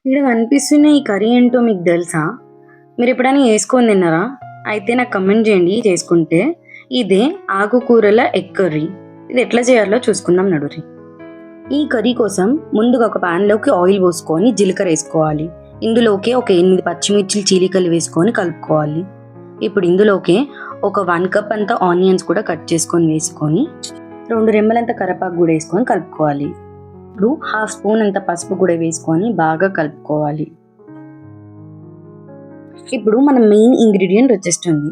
ఇక్కడ కనిపిస్తున్న ఈ కర్రీ ఏంటో మీకు తెలుసా? మీరు ఎప్పుడైనా చేసుకొని తిన్నారా? అయితే నాకు కమెంట్ చేయండి చేసుకుంటే. ఇదే ఆకుకూరల ఎగ్ కర్రీ. ఇది ఎట్లా చేయాలో చూసుకుందాం నడురి. ఈ కర్రీ కోసం ముందుగా ఒక ప్యాన్లోకి ఆయిల్ పోసుకొని జీలకర్ర వేసుకోవాలి. ఇందులోకి ఒక 8 పచ్చిమిర్చిలు చీలికలు వేసుకొని కలుపుకోవాలి. ఇప్పుడు ఇందులోకి ఒక 1 కప్ అంత ఆనియన్స్ కూడా కట్ చేసుకొని వేసుకొని 2 రెమ్మలంత కరివేపాకు కూడా వేసుకొని కలుపుకోవాలి. ఇప్పుడు 1/2 స్పూన్ అంత పసుపు కూడా వేసుకొని బాగా కలుపుకోవాలి. ఇప్పుడు మన మెయిన్ ఇంగ్రీడియంట్ వచ్చేస్తుంది.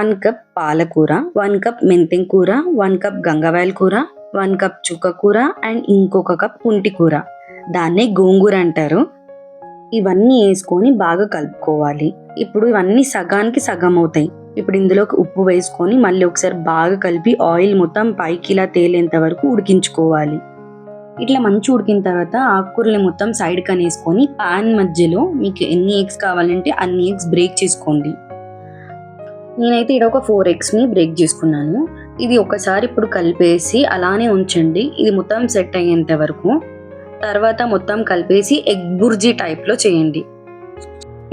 1 కప్ పాలకూర, 1 కప్ మెంతెం కూర, 1 కప్ గంగవాయల కూర, 1 కప్ చుక్కకూర అండ్ ఇంకొక కప్ పుంటి కూర, దాన్నే గోంగూర అంటారు. ఇవన్నీ వేసుకొని బాగా కలుపుకోవాలి. ఇప్పుడు ఇవన్నీ సగానికి సగం అవుతాయి. ఇప్పుడు ఇందులోకి ఉప్పు వేసుకొని మళ్ళీ ఒకసారి బాగా కలిపి ఆయిల్ మొత్తం పైకి ఇలా తేలేంత వరకు ఉడికించుకోవాలి. ఇట్లా మంచి ఉడికిన తర్వాత ఆకుకూరలు మొత్తం సైడ్ కనేసుకొని పాన్ మధ్యలో మీకు ఎన్ని ఎగ్స్ కావాలంటే అన్ని ఎగ్స్ బ్రేక్ చేసుకోండి. నేనైతే ఇక్కడ ఒక 4 ఎగ్స్ని బ్రేక్ చేసుకున్నాను. ఇది ఒకసారి ఇప్పుడు కలిపేసి అలానే ఉంచండి, ఇది మొత్తం సెట్ అయ్యేంత వరకు. తర్వాత మొత్తం కలిపేసి ఎగ్ బుర్జీ టైప్లో చేయండి.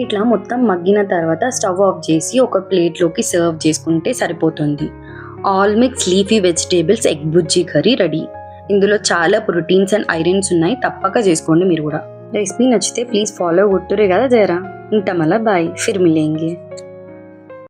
ఇట్లా మొత్తం మగ్గిన తర్వాత స్టవ్ ఆఫ్ చేసి ఒక ప్లేట్లోకి సర్వ్ చేసుకుంటే సరిపోతుంది. All mix leafy vegetables egg bhurji curry ready. ఇందులో చాలా ప్రోటీన్స్ అండ్ ఐరన్స్ ఉన్నాయి, తప్పక చేసుకోండి మీరు కూడా. రెసిపీ నచ్చితే ప్లీజ్ ఫాలో కొట్టురే కదా జరా. ఇంత మళ్ళా బాయ్, ఫిర్ మిలేంగే.